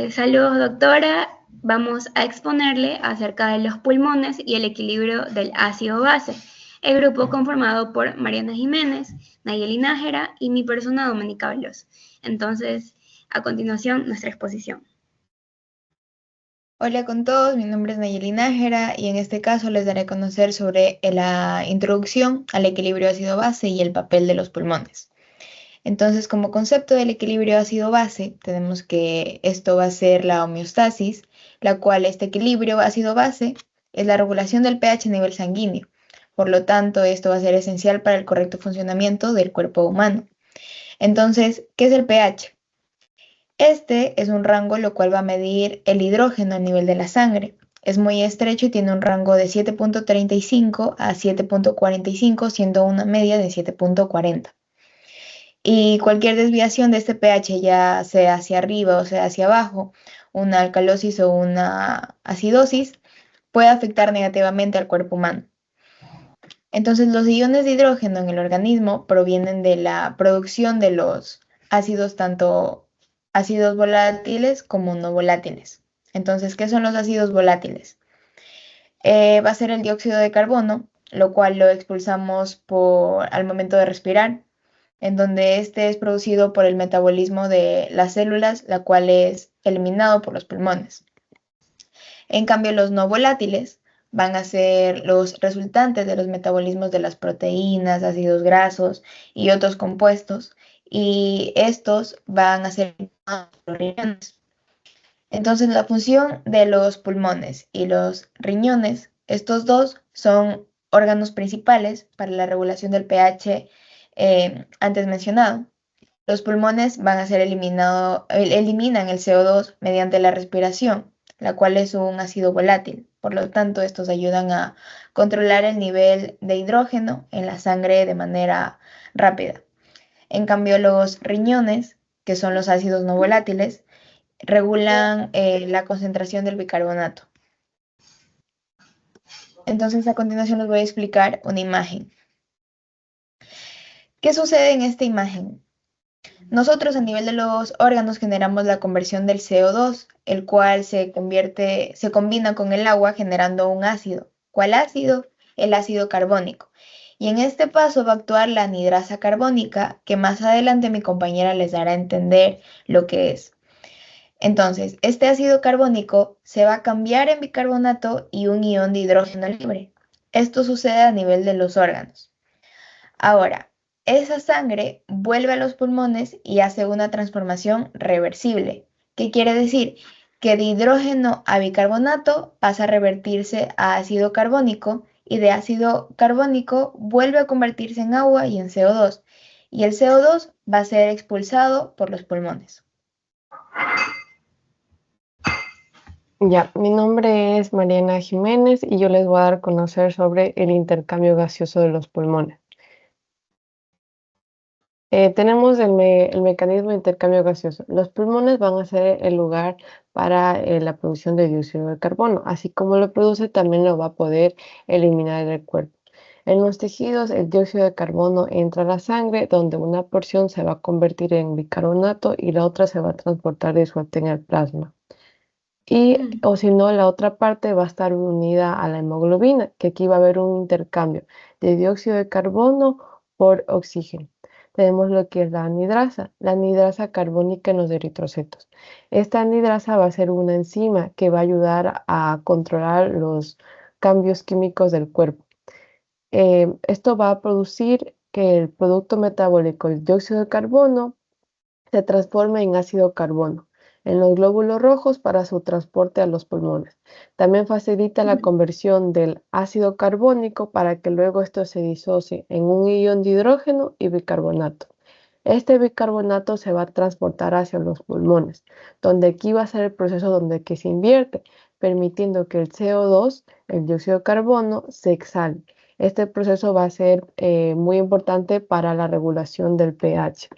Saludos, doctora. Vamos a exponerle acerca de los pulmones y el equilibrio del ácido-base. El grupo conformado por Mariana Jiménez, Nayeli Nájera y mi persona Doménica Veloz. Entonces, a continuación, nuestra exposición. Hola con todos, mi nombre es Nayeli Nájera y en este caso les daré a conocer sobre la introducción al equilibrio ácido-base y el papel de los pulmones. Entonces, como concepto del equilibrio ácido-base, tenemos que esto va a ser la homeostasis, la cual este equilibrio ácido-base es la regulación del pH a nivel sanguíneo. Por lo tanto, esto va a ser esencial para el correcto funcionamiento del cuerpo humano. Entonces, ¿qué es el pH? Este es un rango lo cual va a medir el hidrógeno a nivel de la sangre. Es muy estrecho y tiene un rango de 7.35 a 7.45, siendo una media de 7.40. Y cualquier desviación de este pH, ya sea hacia arriba o sea hacia abajo, una alcalosis o una acidosis, puede afectar negativamente al cuerpo humano. Entonces, los iones de hidrógeno en el organismo provienen de la producción de los ácidos, tanto ácidos volátiles como no volátiles. Entonces, ¿qué son los ácidos volátiles? Va a ser el dióxido de carbono, lo cual lo expulsamos al momento de respirar, en donde este es producido por el metabolismo de las células, la cual es eliminado por los pulmones. En cambio, los no volátiles van a ser los resultantes de los metabolismos de las proteínas, ácidos grasos y otros compuestos, y estos van a ser los riñones. Entonces, la función de los pulmones y los riñones, estos dos son órganos principales para la regulación del pH antes mencionado. Los pulmones van a ser eliminan el CO2 mediante la respiración, la cual es un ácido volátil. Por lo tanto, estos ayudan a controlar el nivel de hidrógeno en la sangre de manera rápida. En cambio, los riñones, que son los ácidos no volátiles, regulan la concentración del bicarbonato. Entonces, a continuación les voy a explicar una imagen. ¿Qué sucede en esta imagen? Nosotros a nivel de los órganos generamos la conversión del CO2, el cual se combina con el agua generando un ácido. ¿Cuál ácido? El ácido carbónico. Y en este paso va a actuar la anhidrasa carbónica, que más adelante mi compañera les dará a entender lo que es. Entonces, este ácido carbónico se va a cambiar en bicarbonato y un ion de hidrógeno libre. Esto sucede a nivel de los órganos. Ahora, esa sangre vuelve a los pulmones y hace una transformación reversible. ¿Qué quiere decir? Que de hidrógeno a bicarbonato pasa a revertirse a ácido carbónico y de ácido carbónico vuelve a convertirse en agua y en CO2. Y el CO2 va a ser expulsado por los pulmones. Ya, mi nombre es Mariana Jiménez y yo les voy a dar a conocer sobre el intercambio gaseoso de los pulmones. Tenemos el mecanismo de intercambio gaseoso. Los pulmones van a ser el lugar para la producción de dióxido de carbono. Así como lo produce, también lo va a poder eliminar del cuerpo. En los tejidos, el dióxido de carbono entra a la sangre, donde una porción se va a convertir en bicarbonato y la otra se va a transportar disuelta en el plasma. O si no, la otra parte va a estar unida a la hemoglobina, que aquí va a haber un intercambio de dióxido de carbono por oxígeno. Tenemos lo que es la anhidrasa carbónica en los eritrocitos. Esta anhidrasa va a ser una enzima que va a ayudar a controlar los cambios químicos del cuerpo. Esto va a producir que el producto metabólico, el dióxido de carbono, se transforme en ácido carbono en los glóbulos rojos para su transporte a los pulmones. También facilita la conversión del ácido carbónico para que luego esto se disocie en un ion de hidrógeno y bicarbonato. Este bicarbonato se va a transportar hacia los pulmones, donde aquí va a ser el proceso donde que se invierte, permitiendo que el CO2, el dióxido de carbono, se exhale. Este proceso va a ser muy importante para la regulación del pH.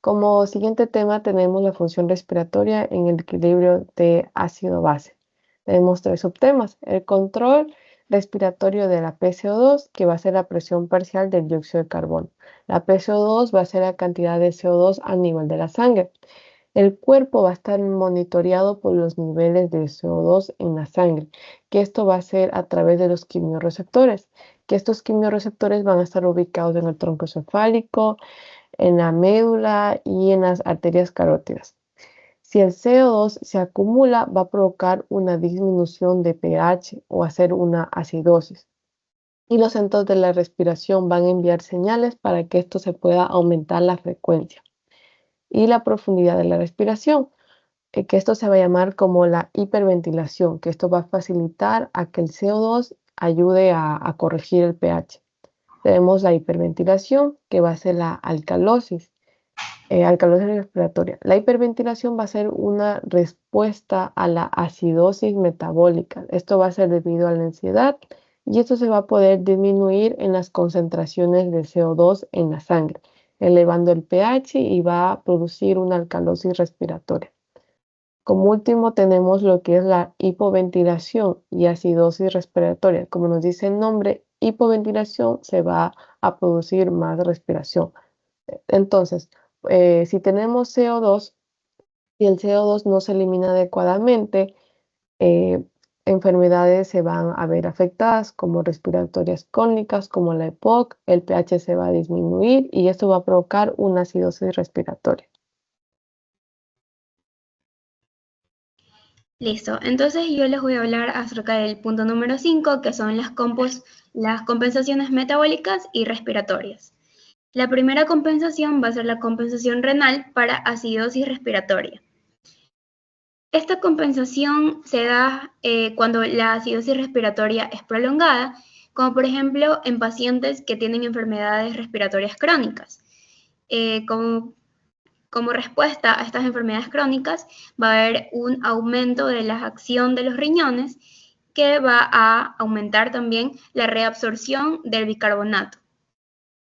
Como siguiente tema tenemos la función respiratoria en el equilibrio de ácido-base. Tenemos tres subtemas. El control respiratorio de la PCO2, que va a ser la presión parcial del dióxido de carbono. La PCO2 va a ser la cantidad de CO2 a nivel de la sangre. El cuerpo va a estar monitoreado por los niveles de CO2 en la sangre, que esto va a ser a través de los quimiorreceptores, que estos quimiorreceptores van a estar ubicados en el tronco encefálico, en la médula y en las arterias carótidas. Si el CO2 se acumula, va a provocar una disminución de pH o hacer una acidosis. Y los centros de la respiración van a enviar señales para que esto se pueda aumentar la frecuencia y la profundidad de la respiración, que esto se va a llamar como la hiperventilación, que esto va a facilitar a que el CO2 ayude a corregir el pH. Tenemos la hiperventilación, que va a ser la alcalosis respiratoria. La hiperventilación va a ser una respuesta a la acidosis metabólica. Esto va a ser debido a la ansiedad y esto se va a poder disminuir en las concentraciones de CO2 en la sangre, elevando el pH y va a producir una alcalosis respiratoria. Como último tenemos lo que es la hipoventilación y acidosis respiratoria. Como nos dice el nombre, hipoventilación se va a producir más respiración. Entonces, si tenemos CO2 y el CO2 no se elimina adecuadamente, enfermedades se van a ver afectadas como respiratorias crónicas, como la EPOC, el pH se va a disminuir y esto va a provocar una acidosis respiratoria. Listo, entonces yo les voy a hablar acerca del punto número 5, que son las compensaciones metabólicas y respiratorias. La primera compensación va a ser la compensación renal para acidosis respiratoria. Esta compensación se da cuando la acidosis respiratoria es prolongada, como por ejemplo en pacientes que tienen enfermedades respiratorias crónicas. Como respuesta a estas enfermedades crónicas, va a haber un aumento de la acción de los riñones que va a aumentar también la reabsorción del bicarbonato.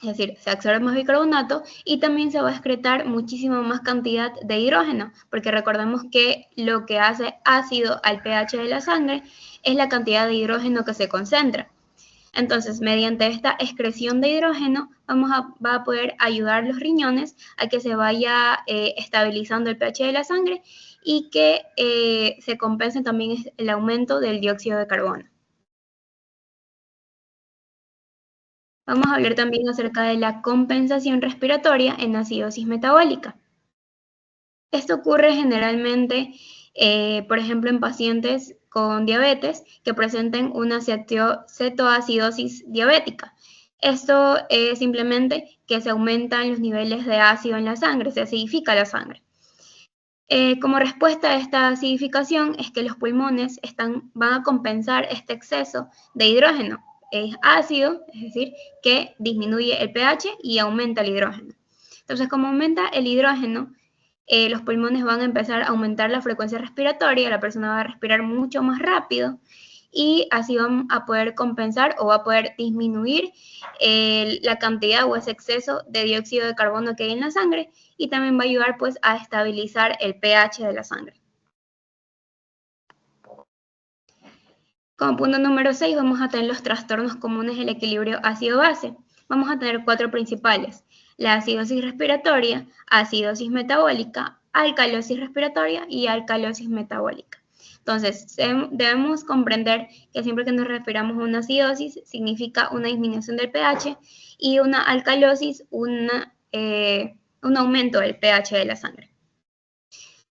Es decir, se absorbe más bicarbonato y también se va a excretar muchísima más cantidad de hidrógeno, porque recordemos que lo que hace ácido al pH de la sangre es la cantidad de hidrógeno que se concentra. Entonces, mediante esta excreción de hidrógeno, va a poder ayudar los riñones a que se vaya estabilizando el pH de la sangre y que se compense también el aumento del dióxido de carbono. Vamos a hablar también acerca de la compensación respiratoria en acidosis metabólica. Esto ocurre generalmente, por ejemplo, en pacientes con diabetes que presenten una cetoacidosis diabética. Esto es simplemente que se aumentan los niveles de ácido en la sangre, se acidifica la sangre. Como respuesta a esta acidificación es que los pulmones van a compensar este exceso de hidrógeno. Es ácido, es decir, que disminuye el pH y aumenta el hidrógeno. Entonces, como aumenta el hidrógeno, los pulmones van a empezar a aumentar la frecuencia respiratoria, la persona va a respirar mucho más rápido y así van a poder compensar o va a poder disminuir la cantidad o ese exceso de dióxido de carbono que hay en la sangre y también va a ayudar pues a estabilizar el pH de la sangre. Como punto número 6 vamos a tener los trastornos comunes del equilibrio ácido-base. Vamos a tener 4 principales: la acidosis respiratoria, acidosis metabólica, alcalosis respiratoria y alcalosis metabólica. Entonces, debemos comprender que siempre que nos referamos a una acidosis, significa una disminución del pH y una alcalosis, un aumento del pH de la sangre.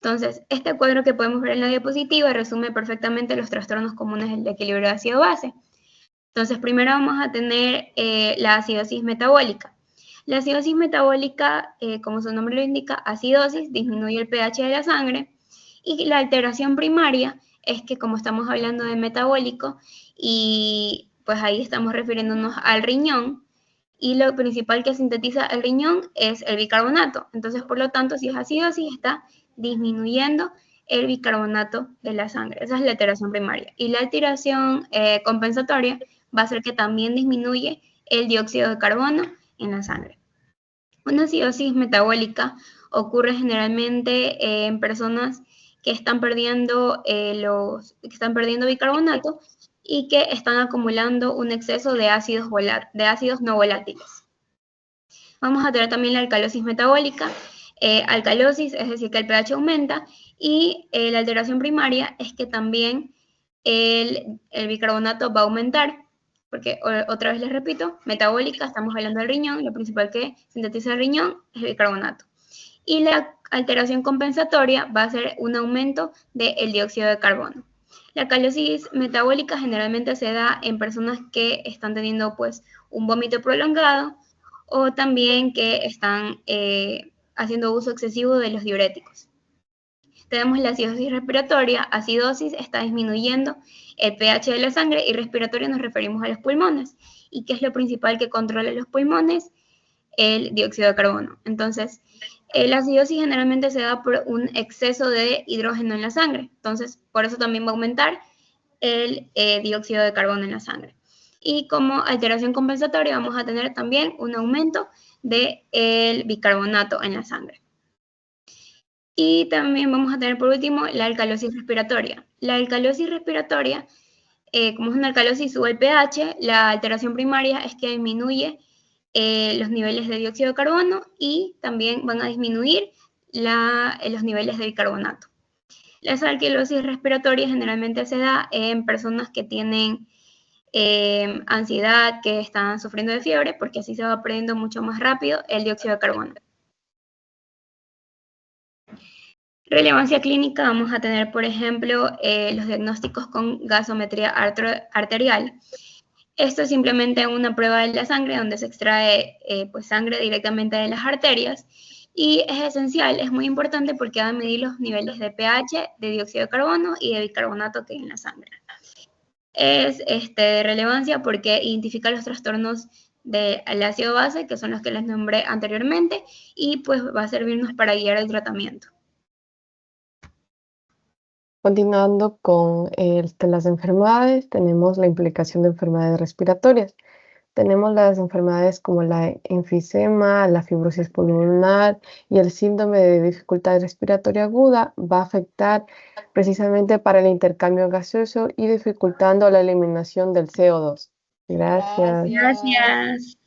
Entonces, este cuadro que podemos ver en la diapositiva resume perfectamente los trastornos comunes del equilibrio ácido-base. Entonces, primero vamos a tener la acidosis metabólica. La acidosis metabólica, como su nombre lo indica, acidosis, disminuye el pH de la sangre, y la alteración primaria es que, como estamos hablando de metabólico, y pues ahí estamos refiriéndonos al riñón, y lo principal que sintetiza el riñón es el bicarbonato. Entonces, por lo tanto, si es acidosis, está disminuyendo el bicarbonato de la sangre. Esa es la alteración primaria. Y la alteración compensatoria va a ser que también disminuye el dióxido de carbono en la sangre. Una acidosis metabólica ocurre generalmente en personas que están perdiendo bicarbonato y que están acumulando un exceso de ácidos no volátiles. Vamos a tener también la alcalosis metabólica. alcalosis, es decir, que el pH aumenta, y la alteración primaria es que también el bicarbonato va a aumentar, porque otra vez les repito, metabólica, estamos hablando del riñón, lo principal que sintetiza el riñón es el bicarbonato. Y la alteración compensatoria va a ser un aumento del dióxido de carbono. La alcalosis metabólica generalmente se da en personas que están teniendo pues un vómito prolongado o también que están haciendo uso excesivo de los diuréticos. Tenemos la acidosis respiratoria. Acidosis está disminuyendo el pH de la sangre, y respiratoria nos referimos a los pulmones. ¿Y qué es lo principal que controla los pulmones? El dióxido de carbono. Entonces, la acidosis generalmente se da por un exceso de hidrógeno en la sangre. Entonces, por eso también va a aumentar el dióxido de carbono en la sangre. Y como alteración compensatoria vamos a tener también un aumento del bicarbonato en la sangre. Y también vamos a tener por último la alcalosis respiratoria. La alcalosis respiratoria, como es una alcalosis, sube el pH, la alteración primaria es que disminuye los niveles de dióxido de carbono y también van a disminuir los niveles de bicarbonato. La alcalosis respiratoria generalmente se da en personas que tienen ansiedad, que están sufriendo de fiebre, porque así se va perdiendo mucho más rápido el dióxido de carbono. Relevancia clínica, vamos a tener, por ejemplo, los diagnósticos con gasometría arterial. Esto es simplemente una prueba de la sangre donde se extrae pues, sangre directamente de las arterias, y es esencial, es muy importante porque va a medir los niveles de pH, de dióxido de carbono y de bicarbonato que hay en la sangre. Es de relevancia porque identifica los trastornos del ácido base, que son los que les nombré anteriormente, y pues va a servirnos para guiar el tratamiento. Continuando con las enfermedades, tenemos la implicación de enfermedades respiratorias. Tenemos las enfermedades como la enfisema, la fibrosis pulmonar y el síndrome de dificultad respiratoria aguda. Va a afectar precisamente para el intercambio gaseoso y dificultando la eliminación del CO2. Gracias. Gracias.